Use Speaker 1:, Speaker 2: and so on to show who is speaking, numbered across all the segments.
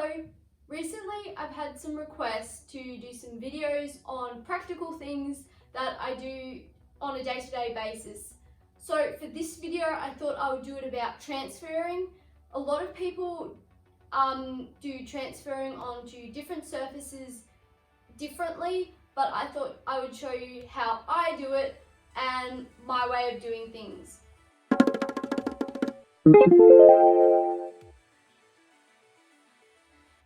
Speaker 1: Hello! Recently I've had some requests to do some videos on practical things that I do on a day-to-day basis. So for this video I thought I would do it about transferring. A lot of people do transferring onto different surfaces differently, but I thought I would show you how I do it and my way of doing things.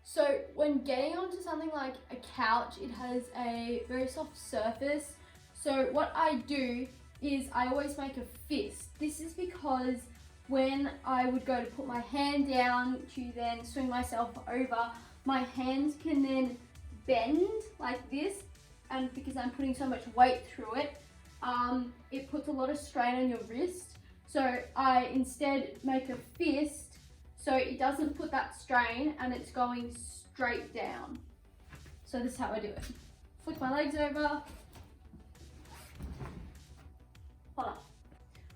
Speaker 1: So when getting onto something like a couch, it has a very soft surface. So what I do is I always make a fist. This is because when I would go to put my hand down to then swing myself over, my hands can then bend like this, and because I'm putting so much weight through it, it puts a lot of strain on your wrist. So I instead make a fist so it doesn't put that strain and it's going straight down. So this is how I do it. Flick my legs over. Voila.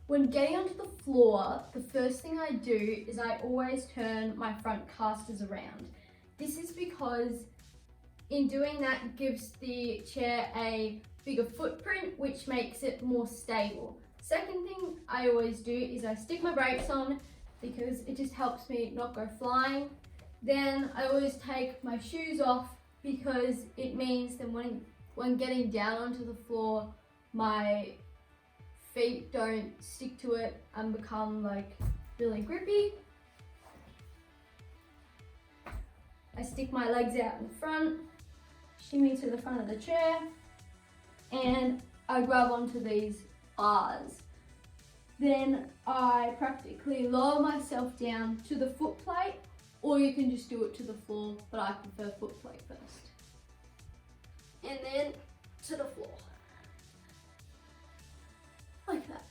Speaker 1: When getting onto the floor, the first thing I do is I always turn my front casters around. This is because in doing that it gives the chair a bigger footprint, which makes it more stable. Second thing I always do is I stick my brakes on because it just helps me not go flying. Then I always take my shoes off because it means that when getting down onto the floor, my feet don't stick to it and become like really grippy. I stick my legs out in front, shimmy to the front of the chair, and I grab onto these bars. Then I practically lower myself down to the foot plate, or you can just do it to the floor, but I prefer foot plate first. And then to the floor. Like that.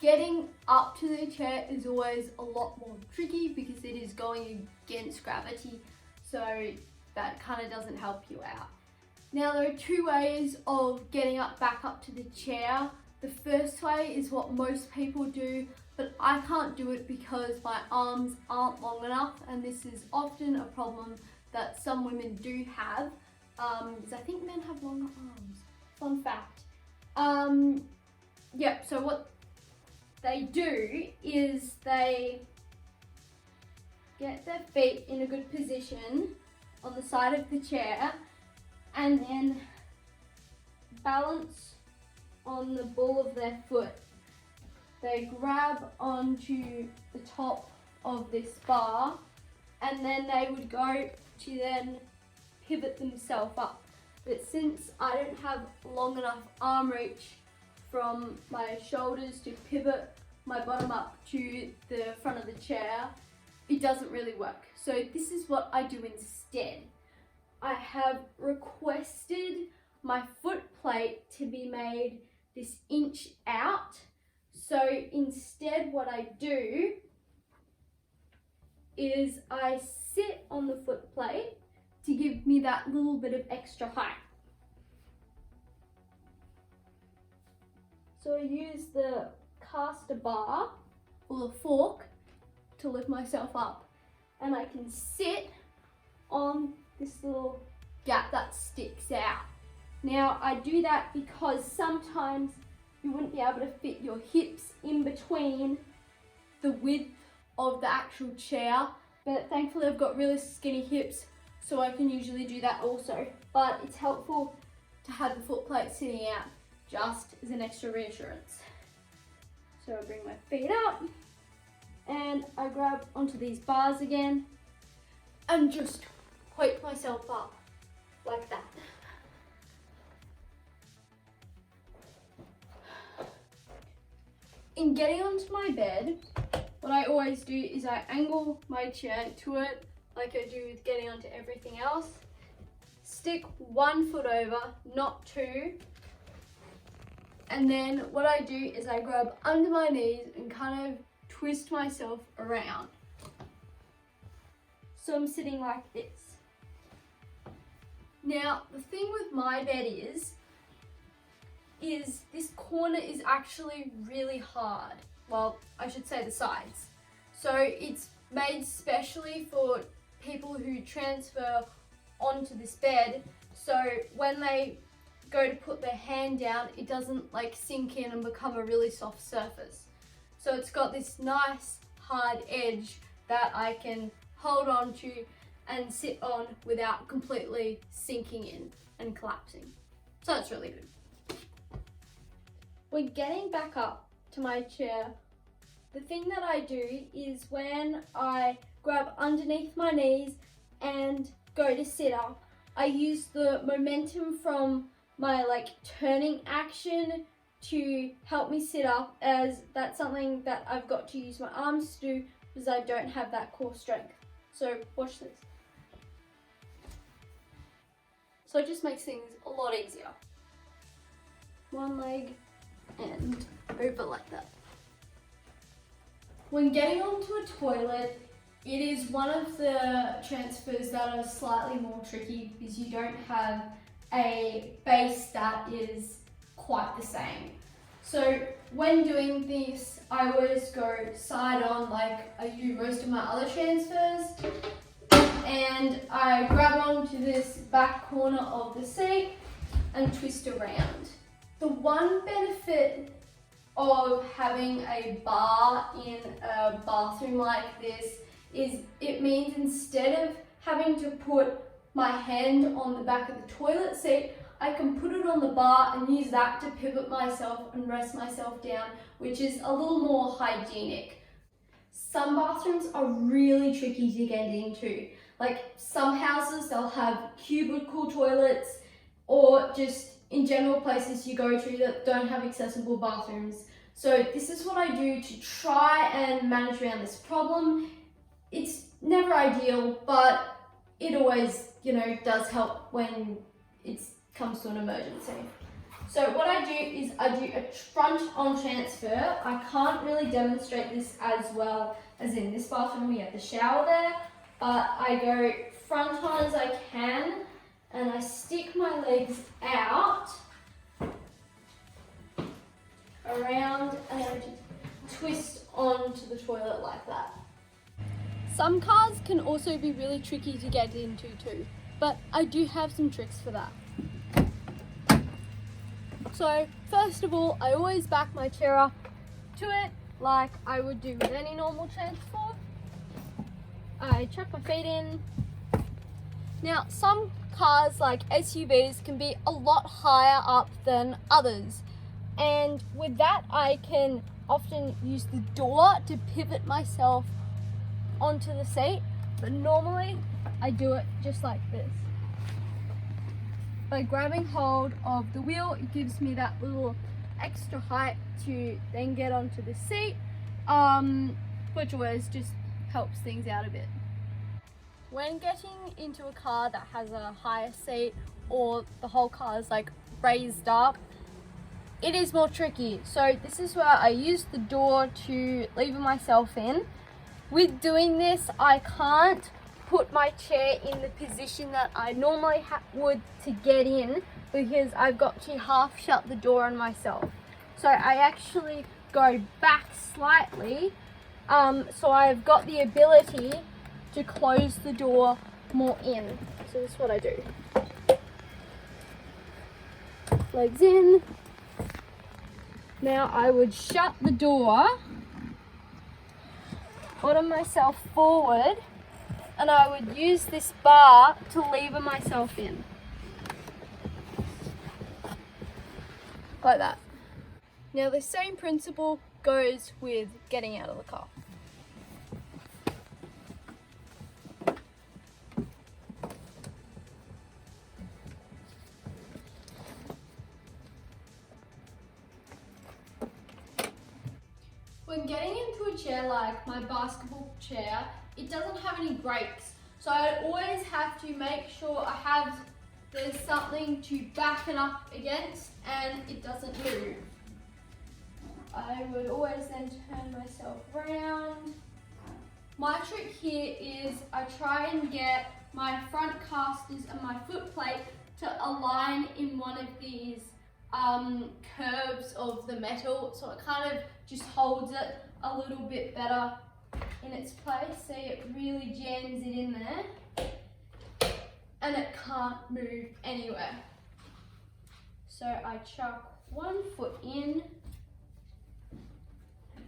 Speaker 1: Getting up to the chair is always a lot more tricky because it is going against gravity, so that kind of doesn't help you out. Now there are two ways of getting back up to the chair. The first way is what most people do, but I can't do it because my arms aren't long enough, and this is often a problem that some women do have, because I think men have longer arms. Fun fact. So what they do is they get their feet in a good position on the side of the chair and then balance on the ball of their foot. They grab onto the top of this bar and then they would go to then pivot themselves up. But since I don't have long enough arm reach from my shoulders to pivot my bottom up to the front of the chair, it doesn't really work. So this is what I do instead. I have requested my foot plate to be made this inch out. So instead what I do is I sit on the foot plate to give me that little bit of extra height. So I use the caster bar or the fork to lift myself up, and I can sit on this little gap that sticks out. Now I do that because sometimes you wouldn't be able to fit your hips in between the width of the actual chair, but thankfully I've got really skinny hips, so I can usually do that also. But it's helpful to have the foot plate sitting out just as an extra reassurance. So I bring my feet up and I grab onto these bars again and just hoik myself up like that. In getting onto my bed, what I always do is I angle my chair to it like I do with getting onto everything else. Stick one foot over, not two. And then what I do is I grab under my knees and kind of twist myself around. So I'm sitting like this. Now, the thing with my bed is this corner is actually really hard. Well, I should say the sides. So it's made specially for people who transfer onto this bed, so when they go to put their hand down, it doesn't like sink in and become a really soft surface. So it's got this nice hard edge that I can hold on to and sit on without completely sinking in and collapsing. So it's really good. When getting back up to my chair, the thing that I do is when I grab underneath my knees and go to sit up, I use the momentum from my turning action to help me sit up, as that's something that I've got to use my arms to do because I don't have that core strength. So watch this. So it just makes things a lot easier. One leg and over like that. When getting onto a toilet, it is one of the transfers that are slightly more tricky because you don't have a base that is quite the same. So when doing this, I always go side on like I do most of my other transfers, and I grab onto this back corner of the seat and twist around. The one benefit of having a bar in a bathroom like this is it means instead of having to put my hand on the back of the toilet seat, I can put it on the bar and use that to pivot myself and rest myself down, which is a little more hygienic. Some bathrooms are really tricky to get into. Like some houses, they'll have cubicle toilets, or just in general places you go to that don't have accessible bathrooms. So this is what I do to try and manage around this problem. It's never ideal, but it always, does help when it comes to an emergency. So what I do is I do a front on transfer. I can't really demonstrate this as well as in this bathroom. We have the shower there, but I go front on as I can and I stick my legs out around and I just twist onto the toilet like that. Some cars can also be really tricky to get into too, but I do have some tricks for that. So first of all, I always back my chair up to it like I would do with any normal transfer. I chuck my feet in. Now some cars like SUVs can be a lot higher up than others, and with that I can often use the door to pivot myself onto the seat, but normally I do it just like this. By grabbing hold of the wheel, it gives me that little extra height to then get onto the seat, which always just helps things out a bit. When getting into a car that has a higher seat or the whole car is raised up, it is more tricky. So this is where I use the door to lever myself in. With doing this, I can't put my chair in the position that I normally would to get in because I've got to half shut the door on myself. So I actually go back slightly, so I've got the ability to close the door more in. So this is what I do. Legs in. Now I would shut the door, bottom myself forward, and I would use this bar to lever myself in. Like that. Now the same principle goes with getting out of the car. When getting into a chair like my basketball chair, it doesn't have any brakes. So I always have to make sure there's something to back it up against and it doesn't move. I would always then turn myself around. My trick here is I try and get my front casters and my foot plate to align in one of these curves of the metal, so it kind of just holds it a little bit better in its place. See, it really jams it in there. can't move anywhere. So I chuck one foot in,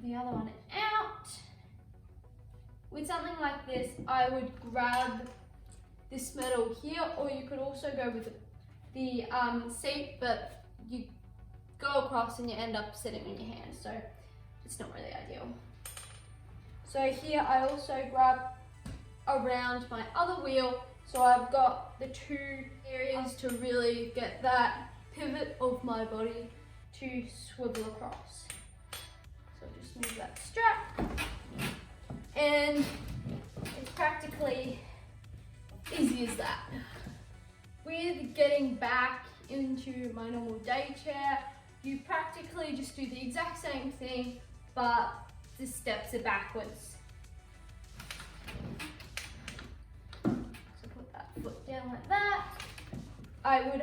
Speaker 1: the other one out. With something like this, I would grab this metal here, or you could also go with the seat, but you go across and you end up sitting on your hand, so it's not really ideal. So here I also grab around my other wheel, so I've got the two areas to really get that pivot of my body to swivel across. So just move that strap, and it's practically easy as that. With getting back into my normal day chair, you practically just do the exact same thing, but the steps are backwards. So put that foot down like that. I would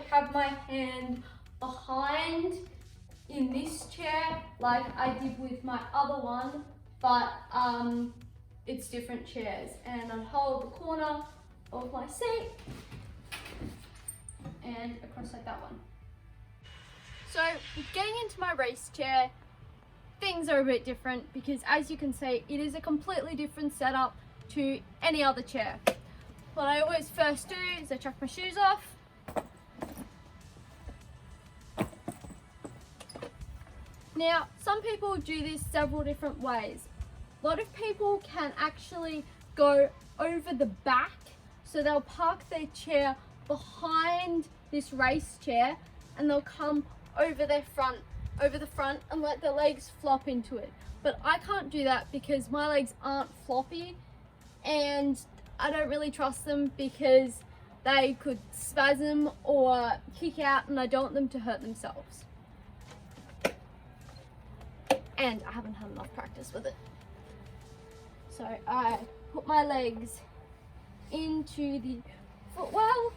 Speaker 1: have my hand behind in this chair like I did with my other one, but it's different chairs, and I'd hold the corner of my seat and across like that one. So with getting into my race chair, things are a bit different because, as you can see, it is a completely different setup to any other chair. What I always first do is I chuck my shoes off. Now, some people do this several different ways. A lot of people can actually go over the back, so they'll park their chair behind this race chair and they'll come over the front and let their legs flop into it. But I can't do that because my legs aren't floppy, and I don't really trust them because they could spasm or kick out, and I don't want them to hurt themselves. And I haven't had enough practice with it. So I put my legs into the footwell.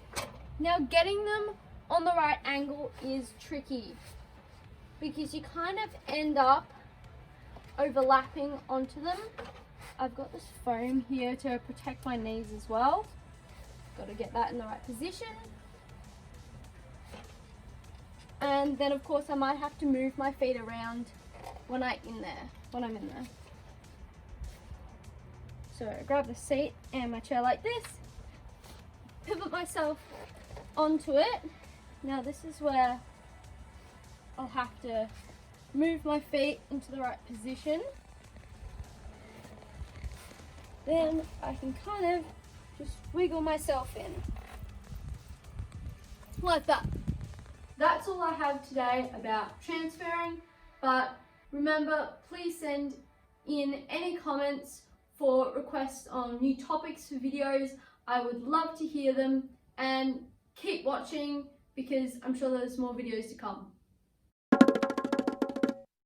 Speaker 1: Now getting them on the right angle is tricky because you kind of end up overlapping onto them. I've got this foam here to protect my knees as well. Got to get that in the right position. And then of course I might have to move my feet around when I'm in there. So I grab the seat and my chair like this, pivot myself onto it. Now this is where I'll have to move my feet into the right position. Then I can kind of just wiggle myself in. Like that. That's all I have today about transferring, but remember, please send in any comments for requests on new topics for videos. I would love to hear them, and keep watching because I'm sure there's more videos to come.